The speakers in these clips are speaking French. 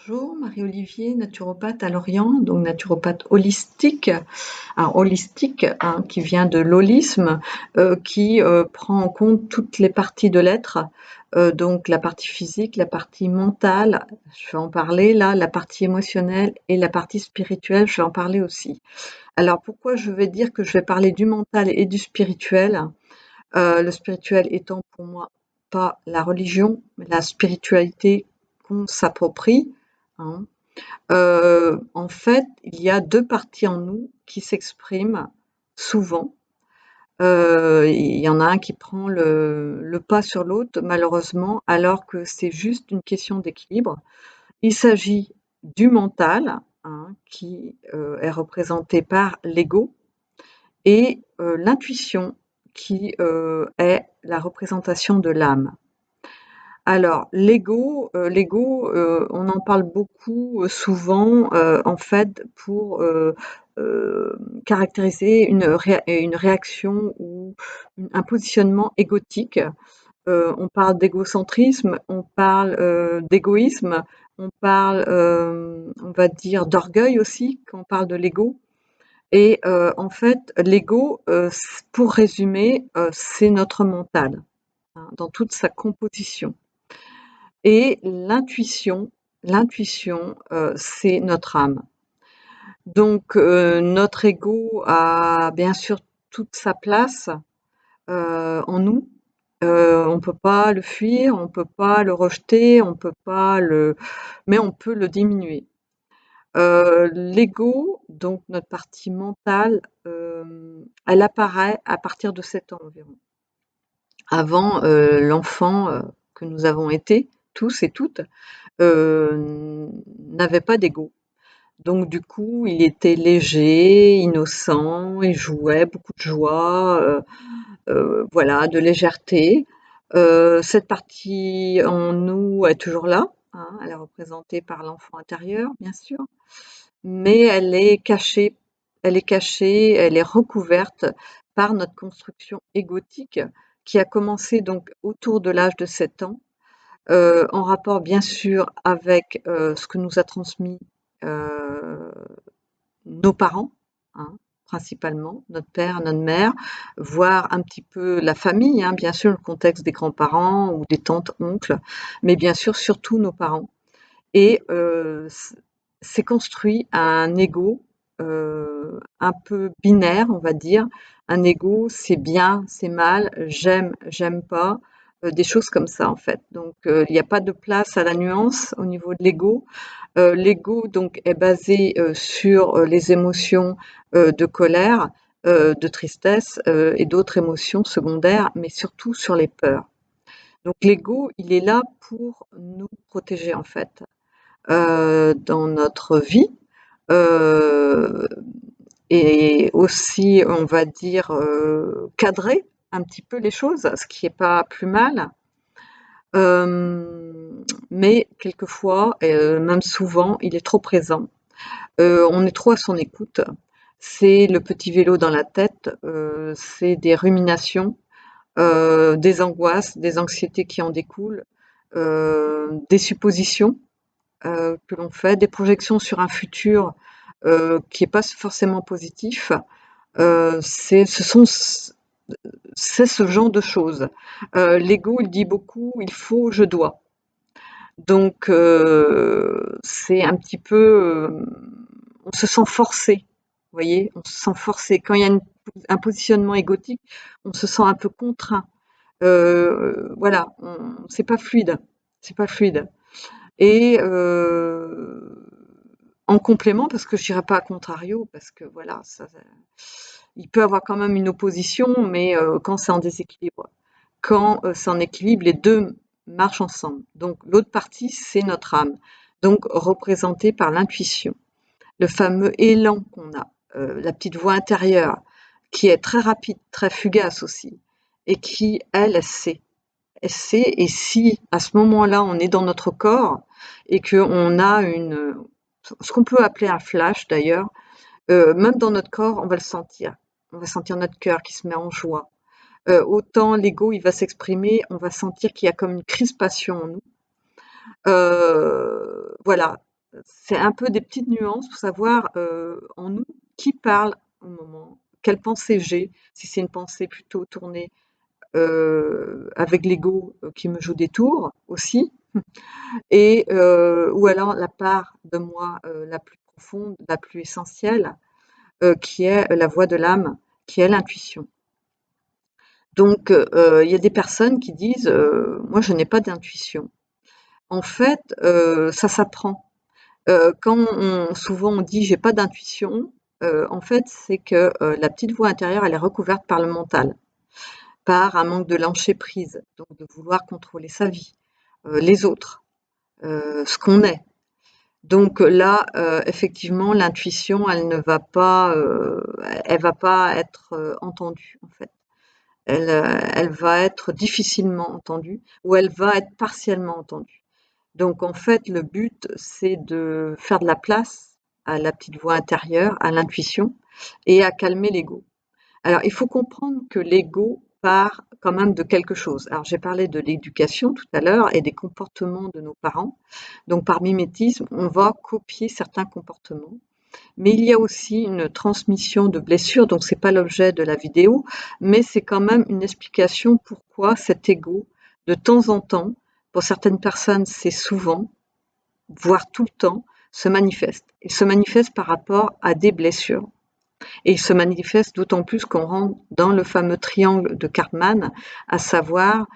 Bonjour, Marie-Olivier, naturopathe à Lorient, donc naturopathe holistique, qui vient de l'holisme, qui prend en compte toutes les parties de l'être, donc la partie physique, la partie mentale, je vais en parler là, la partie émotionnelle et la partie spirituelle, je vais en parler aussi. Alors pourquoi je vais dire que je vais parler du mental et du spirituel? Le spirituel étant pour moi pas la religion, mais la spiritualité qu'on s'approprie, hein. En fait, il y a 2 parties en nous qui s'expriment souvent. Il y en a un qui prend le pas sur l'autre malheureusement, alors que c'est juste une question d'équilibre. Il s'agit du mental, hein, qui, est représenté par l'ego et l'intuition qui, est la représentation de l'âme. Alors on en parle beaucoup, souvent, en fait pour, caractériser une réaction ou un positionnement égotique. On parle d'égocentrisme, on parle, d'égoïsme, on parle, on va dire d'orgueil aussi quand on parle de l'ego et en fait l'ego, pour résumer, c'est notre mental, hein, dans toute sa composition. Et l'intuition, c'est notre âme. Donc notre ego a bien sûr toute sa place, en nous. On peut pas le fuir, on peut pas le rejeter, on peut pas le mais on peut le diminuer. L'ego, donc notre partie mentale, elle apparaît à partir de 7 ans environ. Avant, l'enfant, que nous avons été, tous et toutes, n'avait pas d'ego. Donc du coup, il était léger, innocent, il jouait, beaucoup de joie, voilà, de légèreté. Cette partie en nous est toujours là, hein, elle est représentée par l'enfant intérieur, bien sûr, mais elle est recouverte par notre construction égotique qui a commencé donc autour de l'âge de 7 ans, en rapport bien sûr avec, ce que nous a transmis, heu, nos parents, hein, principalement, notre père, notre mère, voire un petit peu la famille, hein, bien sûr, le contexte des grands-parents ou des tantes, oncles, mais bien sûr surtout nos parents et s'est construit un ego, un peu binaire, on va dire. Un ego, c'est bien, c'est mal, j'aime pas, des choses comme ça, en fait. Donc il n'y a pas de place à la nuance au niveau de l'ego. L'ego donc est basé, sur, les émotions, de colère, de tristesse, et d'autres émotions secondaires, mais surtout sur les peurs. Donc l'ego, il est là pour nous protéger, en fait, dans notre vie, heu et aussi, on va dire, cadrer un petit peu les choses, ce qui est pas plus mal. Mais quelquefois et même souvent, il est trop présent. On est trop à son écoute. C'est le petit vélo dans la tête, c'est des ruminations, des angoisses, des anxiétés qui en découlent, des suppositions, que l'on fait, des projections sur un futur, qui est pas forcément positif. C'est ce genre de choses. L'ego, il dit beaucoup: «Il faut, je dois». Donc c'est un petit peu, on se sent forcé, vous voyez? On se sent forcé. Quand il y a un positionnement égotique, on se sent un peu contraint. Voilà, c'est pas fluide et en complément, parce que je dirais pas à contrario, parce que voilà, il peut avoir quand même une opposition, mais quand c'est en déséquilibre. Quand c'est en équilibre, les 2 marchent ensemble. Donc l'autre partie, c'est notre âme, donc représentée par l'intuition. Le fameux élan qu'on a, la petite voix intérieure qui est très rapide, très fugace aussi et qui, elle sait. Elle sait et si à ce moment-là, on est dans notre corps et qu'on a ce qu'on peut appeler un flash d'ailleurs, même dans notre corps, on va le sentir. On va sentir notre cœur qui se met en joie. Autant l'ego, il va s'exprimer, on va sentir qu'il y a comme une crispation en nous. Voilà, c'est un peu des petites nuances pour savoir, en nous, qui parle au moment, quelle pensée j'ai, si c'est une pensée plutôt tournée, avec l'ego, qui me joue des tours aussi, et ou alors la part de moi, la plus profonde, la plus essentielle, qui est la voix de l'âme, qui est l'intuition. Donc il y a des personnes qui disent, «Moi je n'ai pas d'intuition». En fait, ça s'apprend. Quand souvent on dit: «J'ai pas d'intuition», en fait, c'est que, la petite voix intérieure, elle est recouverte par le mental, par un manque de lâcher prise, donc de vouloir contrôler sa vie, les autres, ce qu'on est. Donc là, effectivement, l'intuition, elle va pas être, entendue, en fait. Elle va être difficilement entendue ou elle va être partiellement entendue. Donc en fait, le but, c'est de faire de la place à la petite voix intérieure, à l'intuition et à calmer l'ego. Alors il faut comprendre que l'ego part quand même de quelque chose. Alors j'ai parlé de l'éducation tout à l'heure et des comportements de nos parents. Donc par mimétisme, on va copier certains comportements. Mais il y a aussi une transmission de blessures, donc c'est pas l'objet de la vidéo, mais c'est quand même une explication pourquoi cet ego, de temps en temps, pour certaines personnes c'est souvent, voire tout le temps, se manifeste. Il se manifeste par rapport à des blessures. Et il se manifeste d'autant plus qu'on rentre dans le fameux triangle de Karpman, à savoir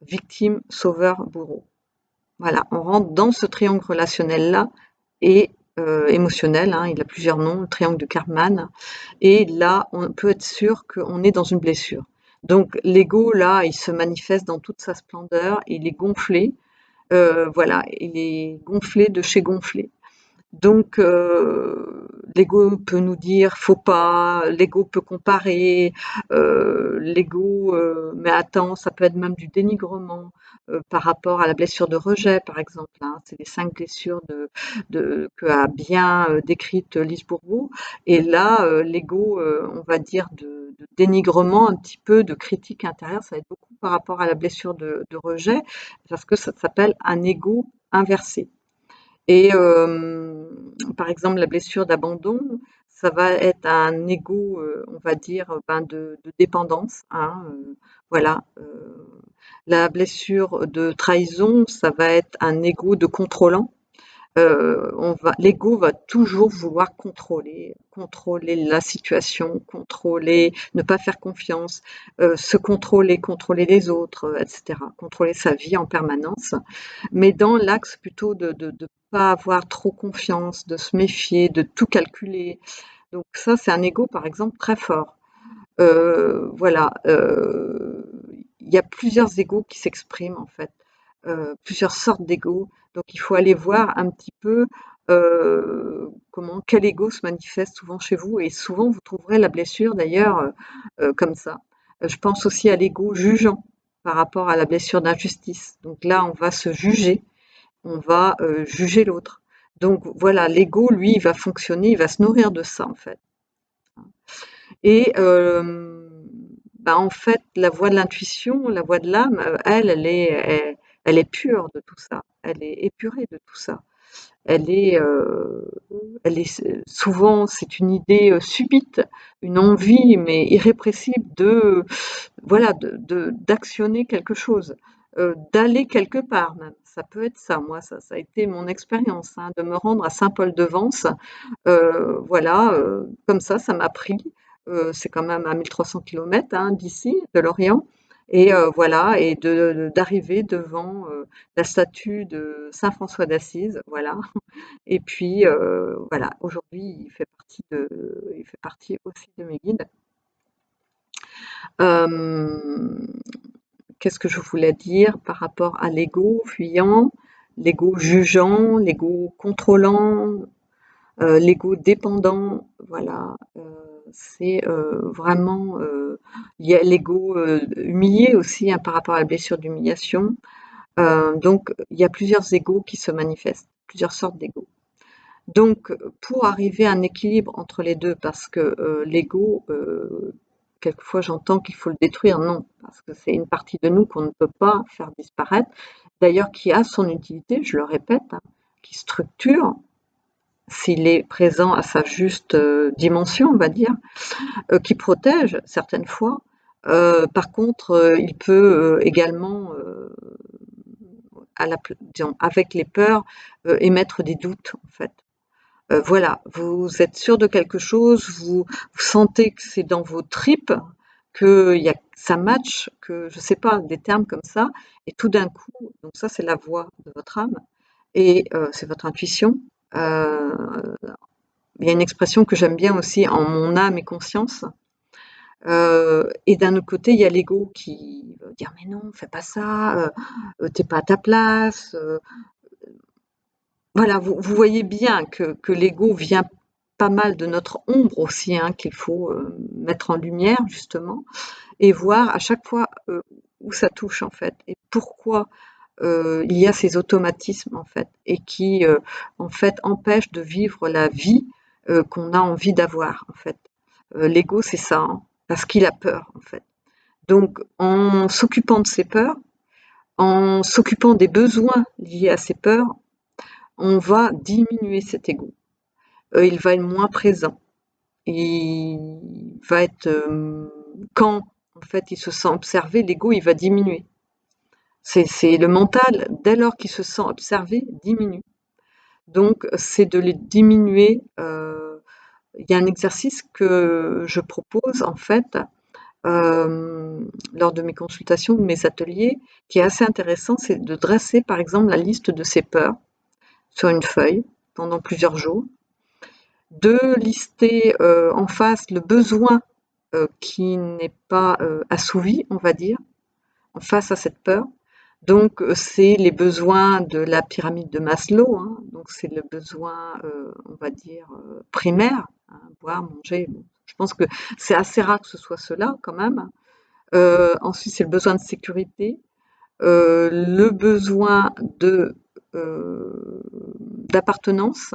victime, sauveur, bourreau. Voilà, on rentre dans ce triangle relationnel-là et émotionnel, hein, il a plusieurs noms, le triangle de Karpman. Et là, on peut être sûr qu'on est dans une blessure. Donc l'ego, là, il se manifeste dans toute sa splendeur, il est gonflé, voilà, il est gonflé de chez gonflé. Donc l'ego peut nous dire faut pas, l'ego peut comparer, l'ego, mais attends, ça peut être même du dénigrement, par rapport à la blessure de rejet par exemple, hein. C'est les 5 blessures de que a bien, décrites Lise Bourbeau et là, l'ego, on va dire de dénigrement un petit peu, de critique intérieure, ça va être beaucoup par rapport à la blessure de rejet, parce que ça s'appelle un ego inversé. Et par exemple, la blessure d'abandon, ça va être un ego, on va dire, ben, de dépendance, hein, voilà. La blessure de trahison, ça va être un ego de contrôlant. L'ego va toujours vouloir contrôler la situation, contrôler, ne pas faire confiance, se contrôler, contrôler les autres, etc. Contrôler sa vie en permanence, mais dans l'axe plutôt de pas avoir trop confiance, de se méfier, de tout calculer. Donc ça, c'est un ego, par exemple, très fort. Voilà, il y a plusieurs égos qui s'expriment en fait, plusieurs sortes d'égos. Donc il faut aller voir un petit peu, quel ego se manifeste souvent chez vous et souvent vous trouverez la blessure d'ailleurs, comme ça. Je pense aussi à l'ego jugeant par rapport à la blessure d'injustice. Donc là, on va se juger, on va, juger l'autre. Donc voilà, l'ego, lui, il va fonctionner, il va se nourrir de ça en fait. Et bah, en fait, la voix de l'intuition, la voix de l'âme, elle est pure de tout ça. Elle est épurée de tout ça. Elle est, heu, elle est souvent, c'est une idée, subite, une envie, mais irrépressible de voilà, d'actionner quelque chose, d'aller quelque part même. Ça peut être ça, moi, ça a été mon expérience, hein, de me rendre à Saint-Paul-de-Vence. Voilà, comme ça m'a pris. C'est quand même à 1300 kilomètres hein, d'ici, de Lorient. Et voilà, et d'arriver devant la statue de Saint François d'Assise, voilà. Et puis voilà, aujourd'hui, il fait partie aussi de mes guides. Euh, Qu'est-ce que je voulais dire par rapport à l'ego fuyant, l'ego jugeant, l'ego contrôlant, l'ego dépendant, voilà, c'est vraiment, il y a l'ego humilié aussi hein, par rapport à la blessure d'humiliation. Donc, il y a plusieurs égos qui se manifestent, plusieurs sortes d'égos. Donc, pour arriver à un équilibre entre les deux, parce que l'ego, quelquefois j'entends qu'il faut le détruire, non, parce que c'est une partie de nous qu'on ne peut pas faire disparaître, d'ailleurs qui a son utilité, je le répète, hein, qui structure, s'il est présent à sa juste dimension, on va dire, qui protège certaines fois. Par contre, il peut également, disons, avec les peurs, émettre des doutes en fait. Voilà, vous êtes sûr de quelque chose, vous sentez que c'est dans vos tripes, que ça match, que je sais pas, des termes comme ça, et tout d'un coup, donc ça c'est la voix de votre âme, et c'est votre intuition. Il y a une expression que j'aime bien aussi, en mon âme et conscience. Et d'un autre côté, il y a l'ego qui veut dire mais non, fais pas ça, t'es pas à ta place. Voilà, vous voyez bien que l'ego vient pas mal de notre ombre aussi, hein, qu'il faut mettre en lumière justement, et voir à chaque fois où ça touche en fait, et pourquoi il y a ces automatismes en fait, et qui en fait empêchent de vivre la vie qu'on a envie d'avoir en fait. L'ego, c'est ça, hein, parce qu'il a peur en fait. Donc en s'occupant de ses peurs, en s'occupant des besoins liés à ces peurs, on va diminuer cet ego. Il va être moins présent. Il va être quand en fait il se sent observé, l'ego il va diminuer. C'est le mental, dès lors qu'il se sent observé, diminue. Donc c'est de les diminuer. Il y a un exercice que je propose en fait lors de mes consultations, de mes ateliers, qui est assez intéressant, c'est de dresser par exemple la liste de ses peurs sur une feuille pendant plusieurs jours, de lister en face le besoin qui n'est pas assouvi, on va dire, en face à cette peur. Donc, c'est les besoins de la pyramide de Maslow, hein. Donc c'est le besoin, on va dire, primaire, hein, boire, manger. Bon, je pense que c'est assez rare que ce soit cela quand même. Ensuite, c'est le besoin de sécurité, le besoin d'appartenance,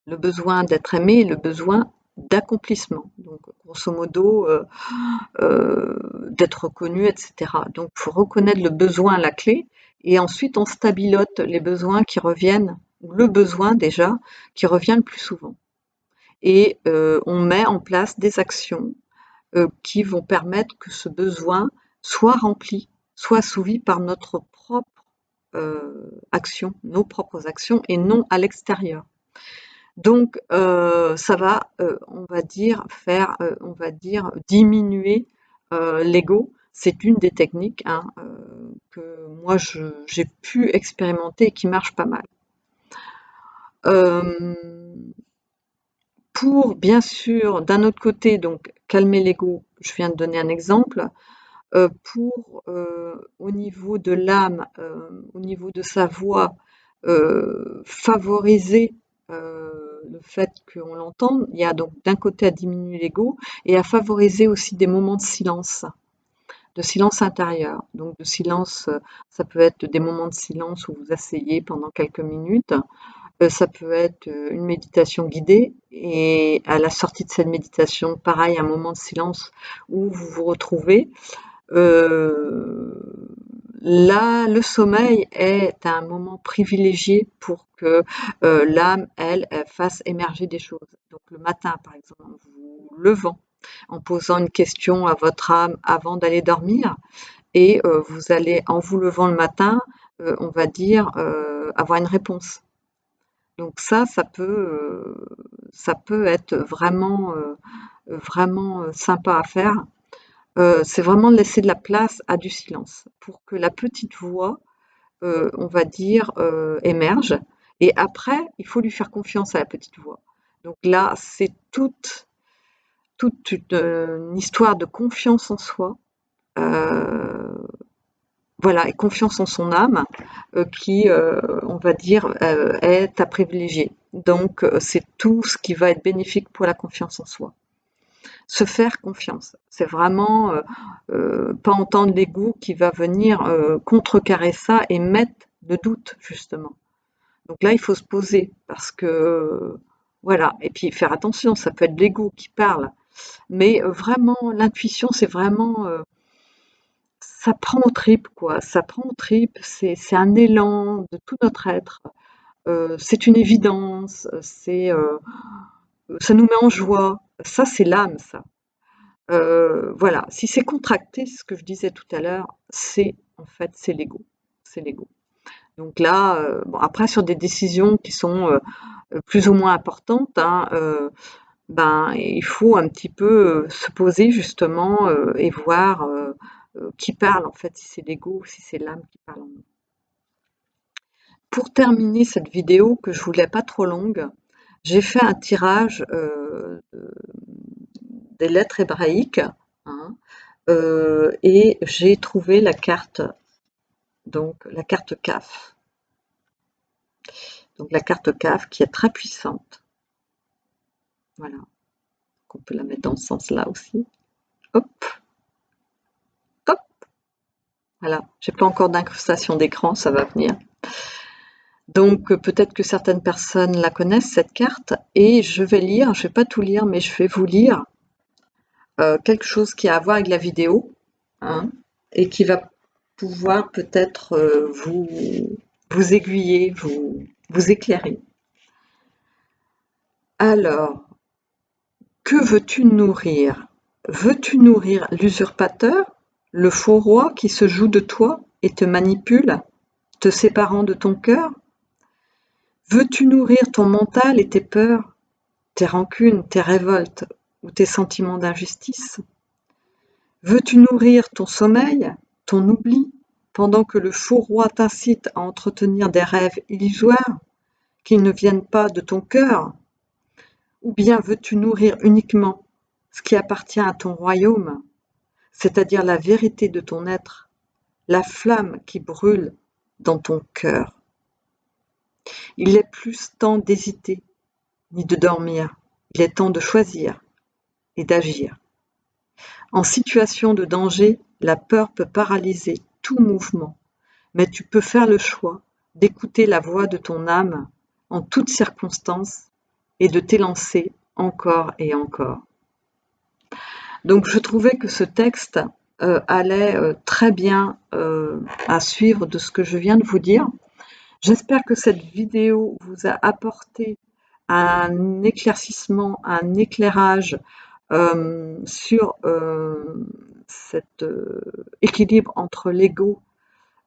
le besoin d'être aimé et le besoin d'accomplissement. Donc, grosso modo, d'être reconnu, etc. Donc, il faut reconnaître le besoin à la clé, et ensuite on stabilote les besoins qui reviennent, ou le besoin déjà, qui revient le plus souvent. Et on met en place des actions qui vont permettre que ce besoin soit rempli, soit assouvi par notre propre action, nos propres actions, et non à l'extérieur. Donc, ça va, on va dire, on va dire, diminuer l'ego. C'est une des techniques hein, que moi j'ai pu expérimenter et qui marche pas mal. Pour bien sûr, d'un autre côté, donc calmer l'ego, je viens de donner un exemple. Pour au niveau de l'âme, au niveau de sa voix, favoriser le fait qu'on l'entende. Il y a donc d'un côté à diminuer l'ego et à favoriser aussi des moments de silence intérieur. Donc de silence, ça peut être des moments de silence où vous asseyez pendant quelques minutes. Ça peut être une méditation guidée, et à la sortie de cette méditation, pareil, un moment de silence où vous vous retrouvez. Là, le sommeil est un moment privilégié pour que l'âme, elle fasse émerger des choses. Donc le matin, par exemple, en vous levant, en posant une question à votre âme avant d'aller dormir, et vous allez, en vous levant le matin, on va dire, avoir une réponse. Donc ça peut être vraiment, vraiment sympa à faire. C'est vraiment de laisser de la place à du silence pour que la petite voix, on va dire, émerge, et après, il faut lui faire confiance à la petite voix. Donc là, c'est toute une histoire de confiance en soi, voilà, et confiance en son âme, qui, on va dire, est à privilégier. Donc c'est tout ce qui va être bénéfique pour la confiance en soi. Se faire confiance. C'est vraiment pas entendre l'ego qui va venir contrecarrer ça et mettre le doute, justement. Donc là, il faut se poser parce que, voilà, et puis faire attention, ça peut être l'ego qui parle, mais vraiment, l'intuition, c'est vraiment, ça prend aux tripes, quoi. Ça prend aux tripes, c'est un élan de tout notre être. c'est une évidence, ça nous met en joie. Ça, c'est l'âme, ça. Voilà, si c'est contracté, ce que je disais tout à l'heure, en fait, c'est l'ego. C'est l'ego. Donc là, bon, après sur des décisions qui sont plus ou moins importantes, hein, ben il faut un petit peu se poser justement et voir qui parle en fait, si c'est l'ego ou si c'est l'âme qui parle en nous. Pour terminer cette vidéo que je voulais pas trop longue, j'ai fait un tirage des lettres hébraïques, hein, et j'ai trouvé la carte, donc la carte CAF. Donc la carte CAF qui est très puissante. Voilà. On peut la mettre dans ce sens-là aussi. Hop, hop. Voilà. J'ai pas encore d'incrustation d'écran, ça va venir. Donc peut-être que certaines personnes la connaissent, cette carte, et je vais lire, je vais pas tout lire, mais je vais vous lire quelque chose qui a à voir avec la vidéo, hein, et qui va pouvoir peut-être vous aiguiller, vous éclairer. Alors, que veux-tu nourrir? Veux-tu nourrir l'usurpateur, le faux roi qui se joue de toi et te manipule, te séparant de ton cœur? Veux-tu nourrir ton mental et tes peurs, tes rancunes, tes révoltes ou tes sentiments d'injustice? Veux-tu nourrir ton sommeil, ton oubli, pendant que le faux roi t'incite à entretenir des rêves illusoires qui ne viennent pas de ton cœur? Ou bien veux-tu nourrir uniquement ce qui appartient à ton royaume, c'est-à-dire la vérité de ton être, la flamme qui brûle dans ton cœur? Il n'est plus temps d'hésiter, ni de dormir, il est temps de choisir et d'agir. En situation de danger, la peur peut paralyser tout mouvement, mais tu peux faire le choix d'écouter la voix de ton âme en toutes circonstances et de t'élancer encore et encore. Donc je trouvais que ce texte allait très bien à suivre de ce que je viens de vous dire. J'espère que cette vidéo vous a apporté un éclaircissement, un éclairage sur cet équilibre entre l'ego,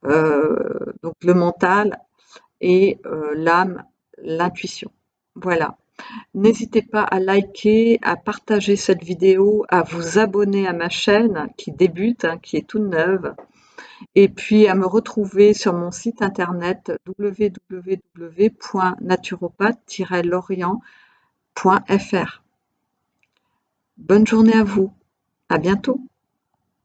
donc le mental, et l'âme, l'intuition. Voilà. N'hésitez pas à liker, à partager cette vidéo, à vous abonner à ma chaîne qui débute, hein, qui est toute neuve, et puis à me retrouver sur mon site internet www.naturopathe-lorient.fr. Bonne journée à vous, à bientôt.